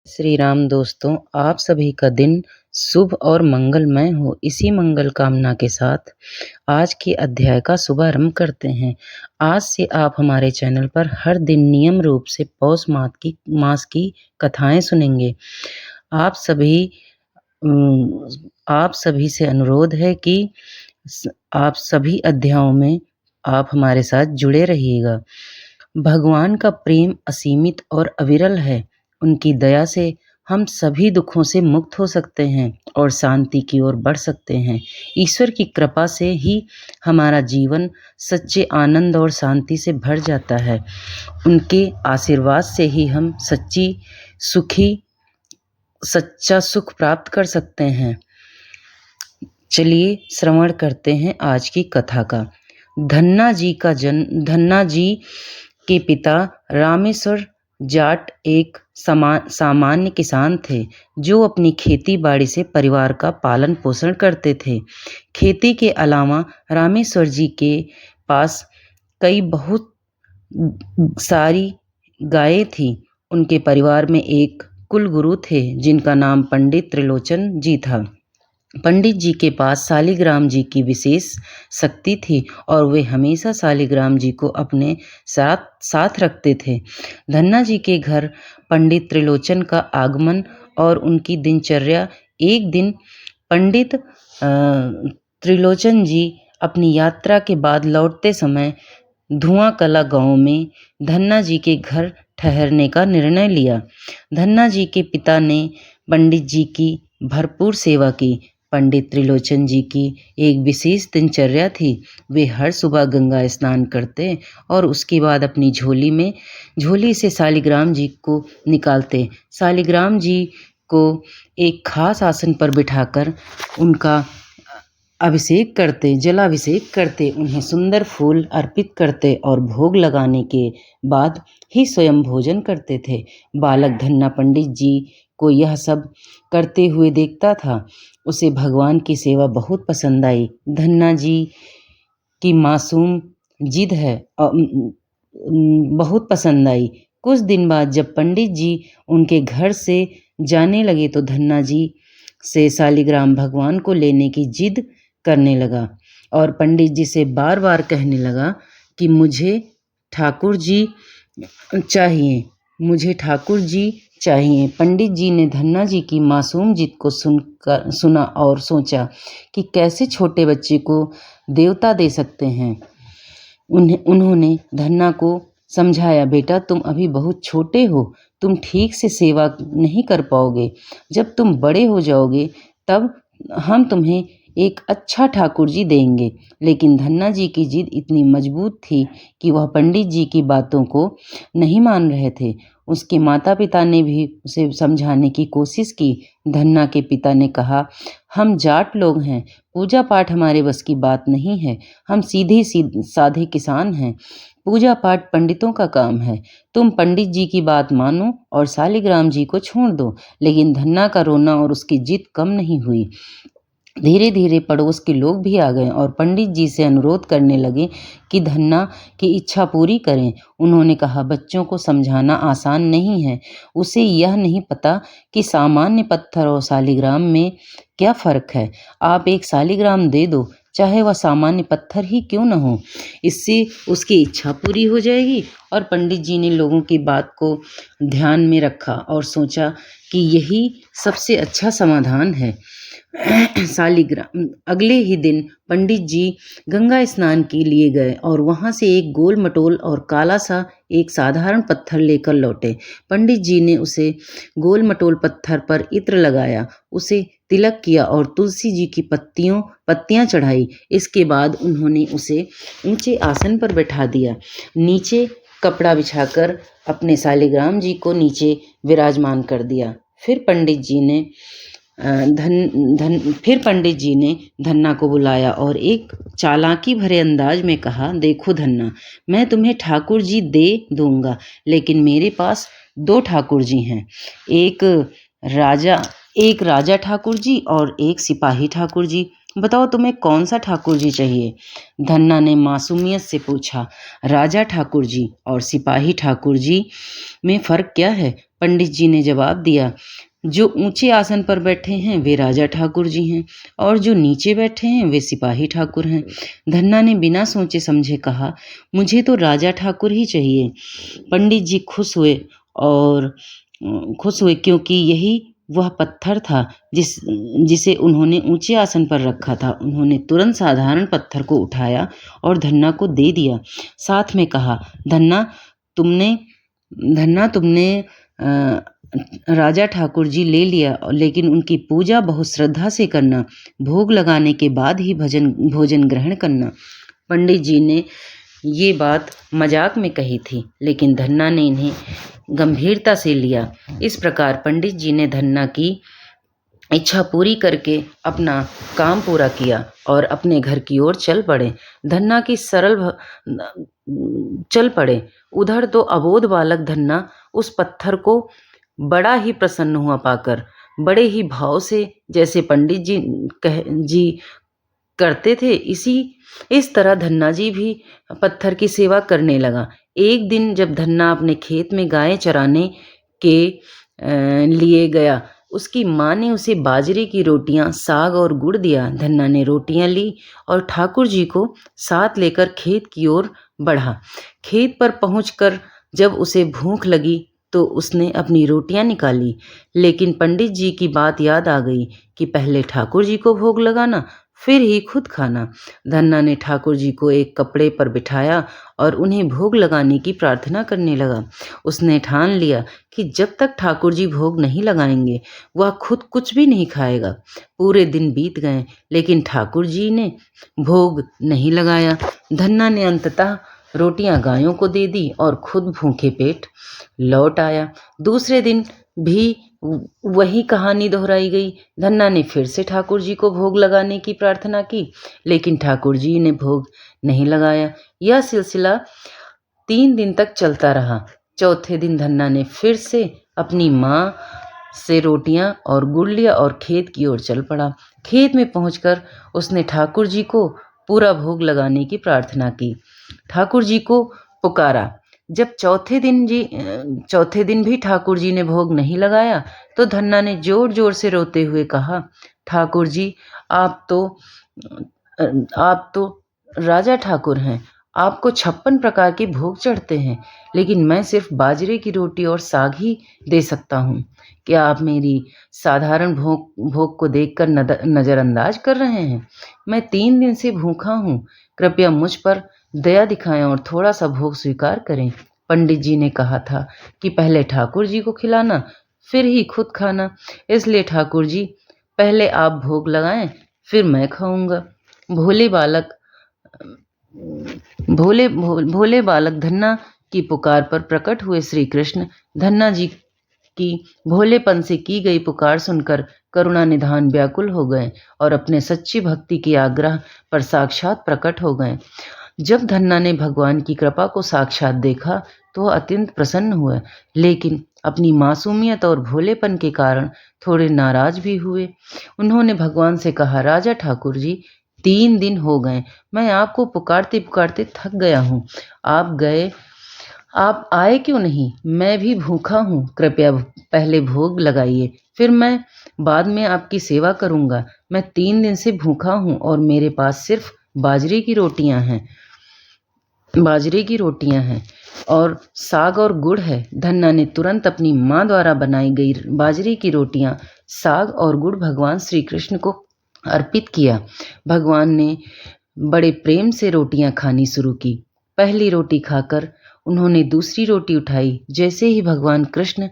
श्री राम दोस्तों, आप सभी का दिन शुभ और मंगलमय हो। इसी मंगल कामना के साथ आज के अध्याय का शुभारंभ करते हैं। आज से आप हमारे चैनल पर हर दिन नियम रूप से पौष मास की कथाएं सुनेंगे। आप सभी उम, आप सभी से अनुरोध है कि आप सभी अध्यायों में आप हमारे साथ जुड़े रहिएगा। भगवान का प्रेम असीमित और अविरल है। उनकी दया से हम सभी दुखों से मुक्त हो सकते हैं और शांति की ओर बढ़ सकते हैं। ईश्वर की कृपा से ही हमारा जीवन सच्चे आनंद और शांति से भर जाता है। उनके आशीर्वाद से ही हम सच्चा सुख प्राप्त कर सकते हैं। चलिए श्रवण करते हैं आज की कथा का। धन्ना जी के पिता रामेश्वर जाट एक सामान्य किसान थे जो अपनी खेती बाड़ी से परिवार का पालन पोषण करते थे। खेती के अलावा रामेश्वर जी के पास कई बहुत सारी गायें थीं। उनके परिवार में एक कुलगुरु थे जिनका नाम पंडित त्रिलोचन जी था। पंडित जी के पास शालिग्राम जी की विशेष शक्ति थी और वे हमेशा शालिग्राम जी को अपने साथ रखते थे। धन्ना जी के घर पंडित त्रिलोचन का आगमन और उनकी दिनचर्या। एक दिन पंडित त्रिलोचन जी अपनी यात्रा के बाद लौटते समय धुआं कला गांव में धन्ना जी के घर ठहरने का निर्णय लिया। धन्ना जी के पिता ने पंडित जी की भरपूर सेवा की। पंडित त्रिलोचन जी की एक विशेष दिनचर्या थी। वे हर सुबह गंगा स्नान करते और उसके बाद अपनी झोली से शालिग्राम जी को निकालते। शालिग्राम जी को एक खास आसन पर बिठाकर उनका जलाभिषेक करते, उन्हें सुंदर फूल अर्पित करते और भोग लगाने के बाद ही स्वयं भोजन करते थे। बालक धन्ना पंडित जी को यह सब करते हुए देखता था। उसे भगवान की सेवा बहुत पसंद आई। धन्ना जी की मासूम जिद बहुत पसंद आई। कुछ दिन बाद जब पंडित जी उनके घर से जाने लगे तो धन्ना जी से शालिग्राम भगवान को लेने की जिद करने लगा और पंडित जी से बार बार कहने लगा कि मुझे ठाकुर जी चाहिए। पंडित जी ने धन्ना जी की मासूम जिद को सुना और सोचा कि कैसे छोटे बच्चे को देवता दे सकते हैं। उन्होंने धन्ना को समझाया, बेटा तुम अभी बहुत छोटे हो, तुम ठीक से सेवा नहीं कर पाओगे। जब तुम बड़े हो जाओगे तब हम तुम्हें एक अच्छा ठाकुर जी देंगे। लेकिन धन्ना जी की जिद इतनी मजबूत थी कि वह पंडित जी की बातों को नहीं मान रहे थे। उसके माता पिता ने भी उसे समझाने की कोशिश की। धन्ना के पिता ने कहा, हम जाट लोग हैं, पूजा पाठ हमारे बस की बात नहीं है। हम सीधे साधे किसान हैं। पूजा पाठ पंडितों का काम है। तुम पंडित जी की बात मानो और शालिग्राम जी को छोड़ दो। लेकिन धन्ना का रोना और उसकी जिद कम नहीं हुई। धीरे धीरे पड़ोस के लोग भी आ गए और पंडित जी से अनुरोध करने लगे कि धन्ना की इच्छा पूरी करें। उन्होंने कहा, बच्चों को समझाना आसान नहीं है। उसे यह नहीं पता कि सामान्य पत्थर और शालिग्राम में क्या फर्क है। आप एक शालिग्राम दे दो, चाहे वह सामान्य पत्थर ही क्यों न हो। इससे उसकी इच्छा पूरी हो जाएगी। और पंडित जी ने लोगों की बात को ध्यान में रखा और सोचा कि यही सबसे अच्छा समाधान है। शालिग्राम। अगले ही दिन पंडित जी गंगा स्नान के लिए गए और वहां से एक गोल मटोल और काला सा एक साधारण पत्थर लेकर लौटे। पंडित जी ने उसे गोल मटोल पत्थर पर इत्र लगाया, उसे तिलक किया और तुलसी जी की पत्तियां चढ़ाई। इसके बाद उन्होंने उसे ऊंचे आसन पर बैठा दिया। नीचे कपड़ा बिछाकर अपने शालिग्राम जी को नीचे विराजमान कर दिया। फिर पंडित जी ने धन्ना को बुलाया और एक चालाकी भरे अंदाज में कहा, देखो धन्ना, मैं तुम्हें ठाकुर जी दे दूंगा, लेकिन मेरे पास दो ठाकुर जी हैं, एक राजा ठाकुर जी और एक सिपाही ठाकुर जी। बताओ तुम्हें कौन सा ठाकुर जी चाहिए। धन्ना ने मासूमियत से पूछा, राजा ठाकुर जी और सिपाही ठाकुर जी में फर्क क्या है। पंडित जी ने जवाब दिया, जो ऊंचे आसन पर बैठे हैं वे राजा ठाकुर जी हैं और जो नीचे बैठे हैं वे सिपाही ठाकुर हैं। धन्ना ने बिना सोचे समझे कहा, मुझे तो राजा ठाकुर ही चाहिए। पंडित जी खुश हुए क्योंकि यही वह पत्थर था जिसे उन्होंने ऊंचे आसन पर रखा था। उन्होंने तुरंत साधारण पत्थर को उठाया और धन्ना को दे दिया। साथ में कहा, धन्ना तुमने राजा ठाकुर जी ले लिया, लेकिन उनकी पूजा बहुत श्रद्धा से करना। भोग लगाने के बाद ही भोजन ग्रहण करना। पंडित जी ने ये बात मजाक में कही थी, लेकिन धन्ना ने इन्हें गंभीरता से लिया। इस प्रकार पंडित जी ने धन्ना की इच्छा पूरी करके अपना काम पूरा किया और अपने घर की ओर चल पड़े। धन्ना की चल पड़े। उधर तो अबोध बालक धन्ना उस पत्थर को बड़ा ही प्रसन्न हुआ पाकर, बड़े ही भाव से जैसे पंडित जी करते थे इस तरह धन्ना जी भी पत्थर की सेवा करने लगा। एक दिन जब धन्ना अपने खेत में गायें चराने के लिए गया, उसकी माँ ने उसे बाजरे की रोटियां, साग और गुड़ दिया। धन्ना ने रोटियां ली और ठाकुर जी को साथ लेकर खेत की ओर बढ़ा। खेत पर पहुंचकर जब उसे भूख लगी तो उसने अपनी रोटियां निकाली, लेकिन पंडित जी की बात याद आ गई कि पहले ठाकुर जी को भोग लगाना, फिर ही खुद खाना। धन्ना ने ठाकुर जी को एक कपड़े पर बिठाया और उन्हें भोग लगाने की प्रार्थना करने लगा। उसने ठान लिया कि जब तक ठाकुर जी भोग नहीं लगाएंगे वह खुद कुछ भी नहीं खाएगा। पूरे दिन बीत गए, लेकिन ठाकुर जी ने भोग नहीं लगाया। धन्ना ने अंततः रोटियां गायों को दे दी और खुद भूखे पेट लौट आया। दूसरे दिन भी वही कहानी दोहराई गई। धन्ना ने फिर से ठाकुर जी को भोग लगाने की प्रार्थना की, लेकिन ठाकुर जी ने भोग नहीं लगाया। यह सिलसिला 3 दिन तक चलता रहा। चौथे दिन धन्ना ने फिर से अपनी माँ से रोटियां और गुड़ लिया और खेत की ओर चल पड़ा। खेत में पहुंचकर उसने ठाकुर जी को पूरा भोग लगाने की प्रार्थना की, ठाकुर जी को पुकारा। जब चौथे दिन भी ठाकुर जी ने भोग नहीं लगाया तो धन्ना ने जोर जोर से रोते हुए कहा, ठाकुर जी, आप तो राजा ठाकुर हैं, आपको 56 प्रकार के भोग चढ़ते हैं, लेकिन मैं सिर्फ बाजरे की रोटी और साग ही दे सकता हूँ। क्या आप मेरी साधारण भोग को देखकर नजरअंदाज कर रहे हैं? मैं 3 दिन से भूखा हूँ, कृपया मुझ पर दया दिखाएं और थोड़ा सा भोग स्वीकार करें। पंडित जी ने कहा था कि पहले ठाकुर जी को खिलाना, फिर ही खुद खाना, इसलिए ठाकुर जी पहले आप भोग लगाएं, फिर मैं खाऊंगा। भोले बालक धन्ना की पुकार पर प्रकट हुए श्री कृष्ण धन्ना जी की भोलेपन से की गई पुकार सुनकर करुणा निधान व्याकुल हो गए और अपने सच्ची भक्ति के आग्रह पर साक्षात प्रकट हो गए। जब धन्ना ने भगवान की कृपा को साक्षात देखा तो वह अत्यंत प्रसन्न हुए, लेकिन अपनी मासूमियत और भोलेपन के कारण थोड़े नाराज भी हुए। उन्होंने भगवान से कहा, राजा ठाकुर जी, 3 दिन हो गए, मैं आपको पुकारते पुकारते थक गया हूँ। आप आए क्यों नहीं? मैं भी भूखा हूँ, कृपया पहले भोग लगाइए, फिर मैं बाद में आपकी सेवा करूँगा। मैं 3 दिन से भूखा हूँ और मेरे पास सिर्फ बाजरे की रोटियां हैं और साग और गुड़ है। धन्ना ने तुरंत अपनी माँ द्वारा बनाई गई बाजरे की रोटियां, साग और गुड़ भगवान श्री कृष्ण को अर्पित किया। भगवान ने बड़े प्रेम से रोटियां खानी शुरू की। पहली रोटी खाकर उन्होंने दूसरी रोटी उठाई। जैसे ही भगवान कृष्ण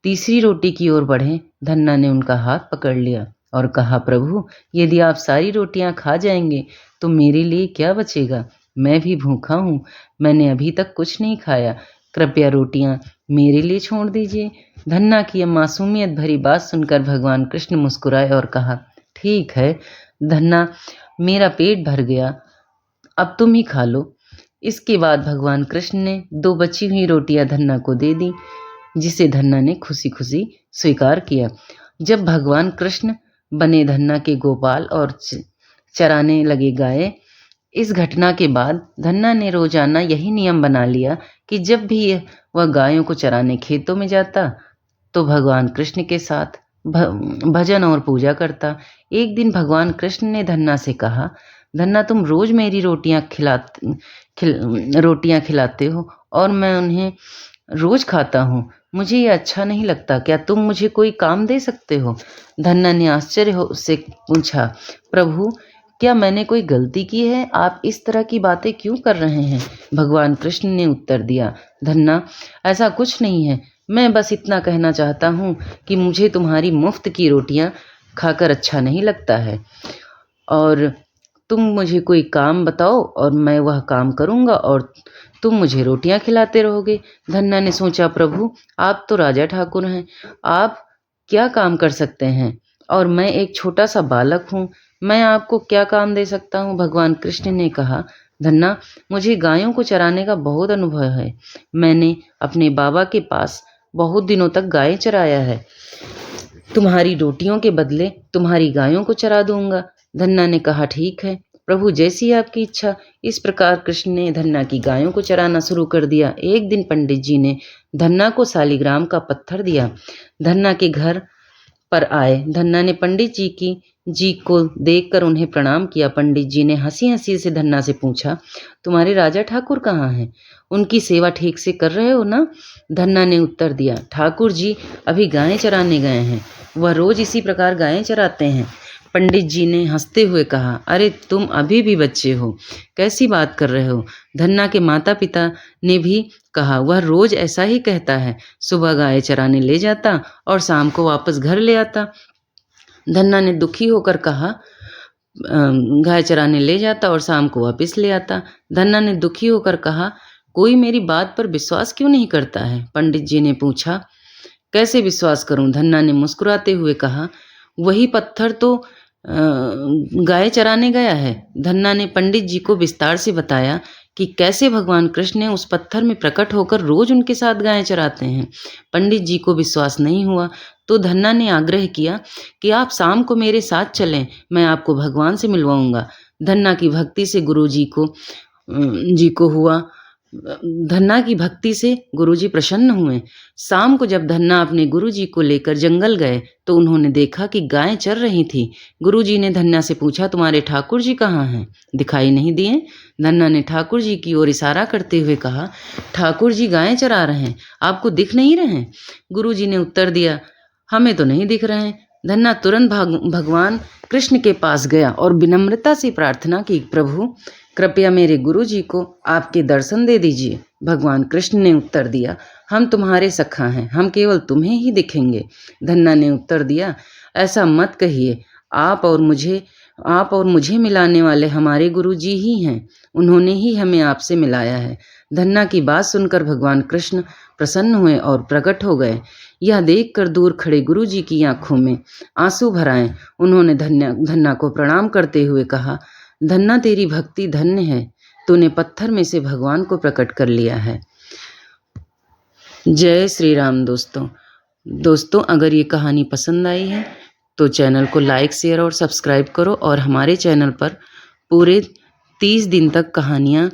तीसरी रोटी की ओर बढ़े, धन्ना ने उनका हाथ पकड़ लिया और कहा, प्रभु, यदि आप सारी रोटियां खा जाएंगे तो मेरे लिए क्या बचेगा? मैं भी भूखा हूँ, मैंने अभी तक कुछ नहीं खाया, कृपया रोटियां मेरे लिए छोड़ दीजिए। धन्ना की यह मासूमियत भरी बात सुनकर भगवान कृष्ण मुस्कुराए और कहा, ठीक है धन्ना, मेरा पेट भर गया, अब तुम ही खा लो। इसके बाद भगवान कृष्ण ने 2 बची हुई रोटियां धन्ना को दे दी, जिसे धन्ना ने खुशी खुशी स्वीकार किया। जब भगवान कृष्ण बने धन्ना के गोपाल और चराने लगे गाय, इस घटना के बाद धन्ना ने रोजाना यही नियम बना लिया कि जब भी वह गायों को चराने खेतों में जाता तो भगवान कृष्ण के साथ भजन और पूजा करता। एक दिन भगवान कृष्ण ने धन्ना से कहा, धन्ना तुम रोज मेरी रोटियां खिलाते हो और मैं उन्हें रोज खाता हूँ। मुझे ये अच्छा नहीं लगता, क्या तुम मुझे कोई काम दे सकते हो? धन्ना ने आश्चर्य से पूछा, प्रभु क्या मैंने कोई गलती की है? आप इस तरह की बातें क्यों कर रहे हैं? भगवान कृष्ण ने उत्तर दिया, धन्ना ऐसा कुछ नहीं है, मैं बस इतना कहना चाहता हूँ कि मुझे तुम्हारी मुफ्त की रोटियां खाकर अच्छा नहीं लगता है, और तुम मुझे कोई काम बताओ और मैं वह काम करूँगा और तुम मुझे रोटियां खिलाते रहोगे। धन्ना ने सोचा, प्रभु आप तो राजा ठाकुर हैं, आप क्या काम कर सकते हैं और मैं एक छोटा सा बालक हूँ, मैं आपको क्या काम दे सकता हूँ? भगवान कृष्ण ने कहा, धन्ना मुझे गायों को चराने का बहुत अनुभव है, मैंने अपने बाबा के पास बहुत दिनों तक गायें चराया है, तुम्हारी रोटियों के बदले तुम्हारी गायों को चरा दूंगा। धन्ना ने कहा, ठीक है प्रभु, जैसी आपकी इच्छा। इस प्रकार कृष्ण ने धन्ना की गायों को चराना शुरू कर दिया। एक दिन पंडित जी ने धन्ना को शालिग्राम का पत्थर दिया। धन्ना के घर पर आए। धन्ना ने पंडित जी को देखकर उन्हें प्रणाम किया। पंडित जी ने हंसी हंसी से धन्ना से पूछा, तुम्हारे राजा ठाकुर कहाँ हैं? उनकी सेवा ठीक से कर रहे हो ना? धन्ना ने उत्तर दिया, ठाकुर जी अभी गायें चराने गए हैं, वह रोज इसी प्रकार गायें चराते हैं। पंडित जी ने हंसते हुए कहा, अरे तुम अभी भी बच्चे हो, कैसी बात कर रहे हो? धन्ना के माता पिता ने भी कहा, वह रोज ऐसा ही कहता है, सुबह गाय चराने ले जाता और शाम को वापस घर ले आता। धन्ना ने दुखी होकर कहा, गाय चराने ले जाता और शाम को वापस ले आता। धन्ना ने दुखी होकर कहा, कोई मेरी बात पर विश्वास क्यों नहीं करता है? पंडित जी ने पूछा, कैसे विश्वास करूं? धन्ना ने मुस्कुराते हुए कहा, वही पत्थर तो गाय चराने गया है। धन्ना ने पंडित जी को विस्तार से बताया कि कैसे भगवान कृष्ण ने उस पत्थर में प्रकट होकर रोज उनके साथ गायें चराते हैं। पंडित जी को विश्वास नहीं हुआ तो धन्ना ने आग्रह किया कि आप शाम को मेरे साथ चलें, मैं आपको भगवान से मिलवाऊंगा। धन्ना की भक्ति से धन्ना की भक्ति से गुरुजी प्रसन्न हुए। शाम को जब धन्ना अपने गुरुजी को लेकर जंगल गए तो उन्होंने देखा कि गायें चर रही थी। गुरुजी ने धन्ना से पूछा, तुम्हारे ठाकुर जी कहाँ हैं? दिखाई नहीं दिए। धन्ना ने ठाकुर जी की ओर इशारा करते हुए कहा, ठाकुर जी गायें चरा रहे हैं, आपको दिख नहीं रहे? गुरुजी ने उत्तर दिया, हमें तो नहीं दिख रहे। धन्ना तुरंत भगवान कृष्ण के पास गया और विनम्रता से प्रार्थना की, प्रभु कृपया मेरे गुरुजी को आपके दर्शन दे दीजिए। भगवान कृष्ण ने उत्तर दिया, हम तुम्हारे सखा हैं, हम केवल तुम्हें ही दिखेंगे। धन्ना ने उत्तर दिया, ऐसा मत कहिए, आप और मुझे मिलाने वाले हमारे गुरुजी ही हैं, उन्होंने ही हमें आपसे मिलाया है। धन्ना की बात सुनकर भगवान कृष्ण प्रसन्न हुए और प्रकट हो गए। यह देखकर दूर खड़े गुरुजी की आंखों में आंसू भर आए। उन्होंने धन्ना को प्रणाम करते हुए कहा, धन्ना तेरी भक्ति धन्य है, तूने पत्थर में से भगवान को प्रकट कर लिया है। जय श्री राम। दोस्तों अगर ये कहानी पसंद आई है तो चैनल को लाइक शेयर और सब्सक्राइब करो और हमारे चैनल पर पूरे 30 दिन तक कहानियाँ